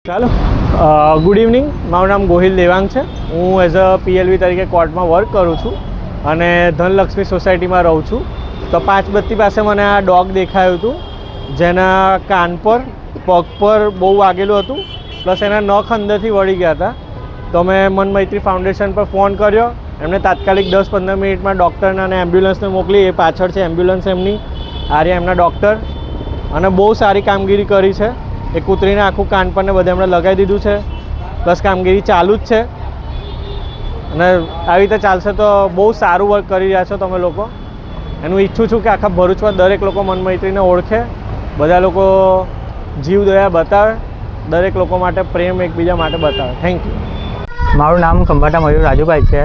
ચાલો good evening, મારું નામ ગોહિલ દેવાંગ છે। હું એઝ અ પીએલવી તરીકે કોર્ટમાં વર્ક કરું છું અને ધનલક્ષ્મી સોસાયટીમાં રહું છું। તો 5 બત્તી પાસે મને આ ડોગ દેખાયું હતું, જેના કાન પર પગ પર બહુ વાગેલું હતું, પ્લસ એના નખ અંદરથી વળી ગયા હતા। તો મેં મન મૈત્રી ફાઉન્ડેશન પર ફોન કર્યો, એમણે તાત્કાલિક 10-15 મિનિટમાં ડૉક્ટરને અને એમ્બ્યુલન્સને મોકલી। એ પાછળ છે એમ્બ્યુલન્સ એમની, આર્યા એમના ડૉક્ટર, અને બહુ સારી કામગીરી કરી છે। એ કૂતરીને આખું કાન પર ને બધે એમણે લગાવી દીધું છે, પ્લસ કામગીરી ચાલુ જ છે અને આવી રીતે ચાલશે તો બહુ સારું વર્ક કરી રહ્યા છો તમે લોકો। એનું ઈચ્છું છું કે આખા ભરૂચમાં દરેક લોકો મન મૈત્રીને ઓળખે, બધા લોકો જીવ દયા બતાવે, દરેક લોકો માટે પ્રેમ એકબીજા માટે બતાવે। Thank you. મારું નામ ખંભાટા મયુર રાજુભાઈ છે।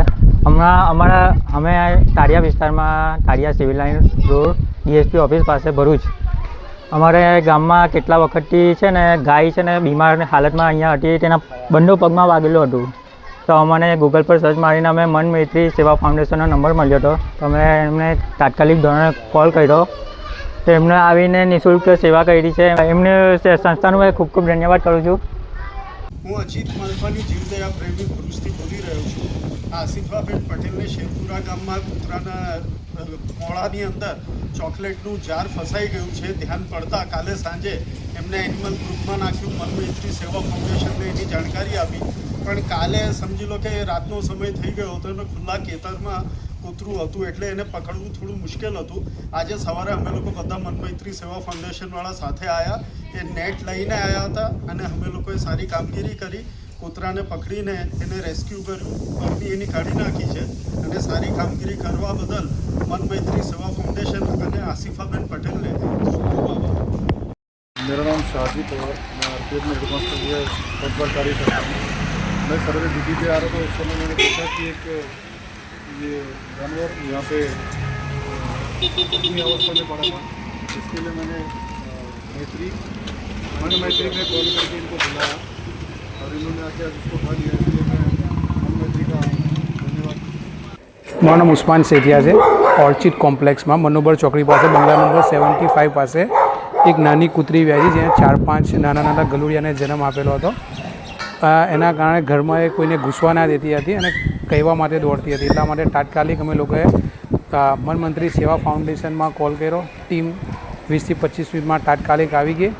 અમે તાળિયા વિસ્તારમાં, Taliya civil line road, DSP office પાસે ભરૂચ, અમારે ગામમાં કેટલા વખતથી છે ને ગાય છે ને બીમાર હાલતમાં અહીંયા હતી, તેના બંને પગમાં વાગેલું હતું। તો અમને ગૂગલ પર સર્ચ મારીને અમે મન મૈત્રી સેવા ફાઉન્ડેશનનો નંબર મળ્યો હતો, તો અમે એમને તાત્કાલિક ધોરણે કોલ કર્યો, તો એમને આવીને નિઃશુલ્ક સેવા કરી છે। એમને સંસ્થાનું મેં ખૂબ ખૂબ ધન્યવાદ કરું છું। હું અજીત માલપાની જીવદયા પ્રેમી ભરૂચથી બોલી રહ્યો છું। આસિફાબેન પટેલને શેરપુરા ગામમાં કૂતરાના મોળાની અંદર ચોકલેટનું જાર ફસાઈ ગયું છે। ધ્યાન પડતા કાલે સાંજે એમને એનિમલ ગ્રુપમાં નાખ્યું, મન મૈત્રી સેવા ફાઉન્ડેશનને એની જાણકારી આપી, પણ કાલે સમજી લો કે રાતનો સમય થઈ ગયો હતો અને ખુલ્લા ખેતરમાં કૂતરું હતું એટલે એને પકડવું થોડું મુશ્કેલ હતું। આજે સવારે અમે લોકો બધા મન મૈત્રી સેવા ફાઉન્ડેશનવાળા સાથે આવ્યા, એ નેટ લઈને આવ્યા હતા અને અમે લોકોએ સારી કામગીરી કરી, કૂતરાને પકડીને એને રેસ્ક્યુ કર્યું, પગની એની કાઢી નાખી છે અને સારી કામગીરી કરવા બદલ મન મૈત્રી સેવા ફાउंडेशन અને आसिफाबेन पटेल ने खूब खूब आभार। मेरा नाम शाहिद और मैं आरपीएफ में हेड कांस्टेबल पद पर कार्य करता हूँ। मैं सवेरे ड्यूटी पे आ रहा था, उस समय मैंने देखा कि एक ये जानवर यहाँ पे अपनी अवस्था में पड़ा था। इसके लिए मैंने मन मैत्री में कॉल करके इनको बुलाया और इन्होंने आके आज उसको उठा लिया। इसलिए मैं मन मैत्री का धन्यवाद। મારું નામ ઉસ્માન સેઠિયા છે। ઓર્ચિડ કોમ્પ્લેક્સમાં મનોબર ચોકડી પાસે બંગલા નંબર 75 પાસે એક નાની કૂતરી વ્યાજી, જેને 4-5 નાના ગલુડિયાને જન્મ આપેલો હતો। એના કારણે ઘરમાં એ કોઈને ઘૂસવા ના દેતી હતી અને કહેવા માટે દોડતી હતી, એટલા માટે તાત્કાલિક અમે લોકોએ મન મૈત્રી સેવા ફાઉન્ડેશનમાં કોલ કર્યો। ટીમ 20 થી 25 મિનિટમાં તાત્કાલિક આવી ગઈ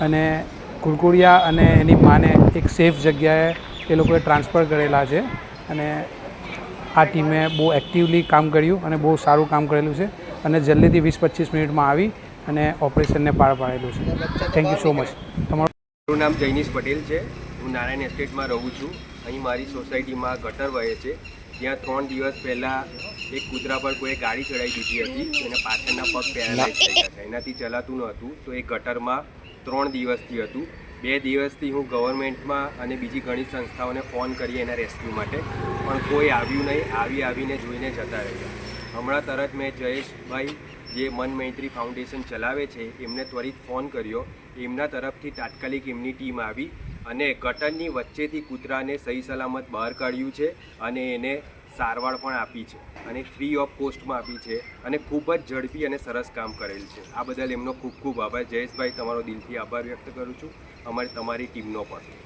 અને કુરકુડિયા અને એની માને એક સેફ જગ્યાએ એ લોકોએ ટ્રાન્સફર કરેલા છે અને આ ટીમે બહુ એક્ટિવલી કામ કર્યું અને બહુ સારું કામ કરેલું છે અને જલ્દીથી 20-25 મિનિટમાં આવી અને ઓપરેશનને પાર પાડેલું છે। Thank you so much. મારું નામ જૈનિશ પટેલ છે। હું નારાયણ એસ્ટેટમાં રહું છું। અહીં મારી સોસાયટીમાં ગટર વહે છે, ત્યાં 3 દિવસ પહેલાં એક કૂતરા પર કોઈ ગાડી ચડાવી દીધી હતી, એને પાછળના પગ પેરાલાઇઝ થઈ ગયા હતા, એનાથી ચલાતું નહોતું, તો એ ગટરમાં 3 દિવસથી હતું। 2 દિવસથી હું ગવર્મેન્ટમાં અને બીજી ઘણી સંસ્થાઓને ફોન કરી એના રેસ્ક્યુ માટે, પણ કોઈ આવ્યું નહીં, આવીને જોઈને જતા રહ્યા। હમણાં તરત મેં જયેશભાઈ જે મન મૈત્રી ફાઉન્ડેશન ચલાવે છે એમને ત્વરિત ફોન કર્યો, એમના તરફથી તાત્કાલિક એમની ટીમ આવી અને ગટરની વચ્ચેથી કૂતરાને સહી સલામત બહાર કાઢ્યું છે અને એને સારવાર પણ આપી છે અને ફ્રી ઓફ કોસ્ટમાં આપી છે અને ખૂબ જ ઝડપી અને સરસ કામ કરેલ છે। આ બદલ એમનો ખૂબ ખૂબ આભાર। જયેશભાઈ, તમારો દિલથી આભાર વ્યક્ત કરું છું, તમારી ટીમનો પણ।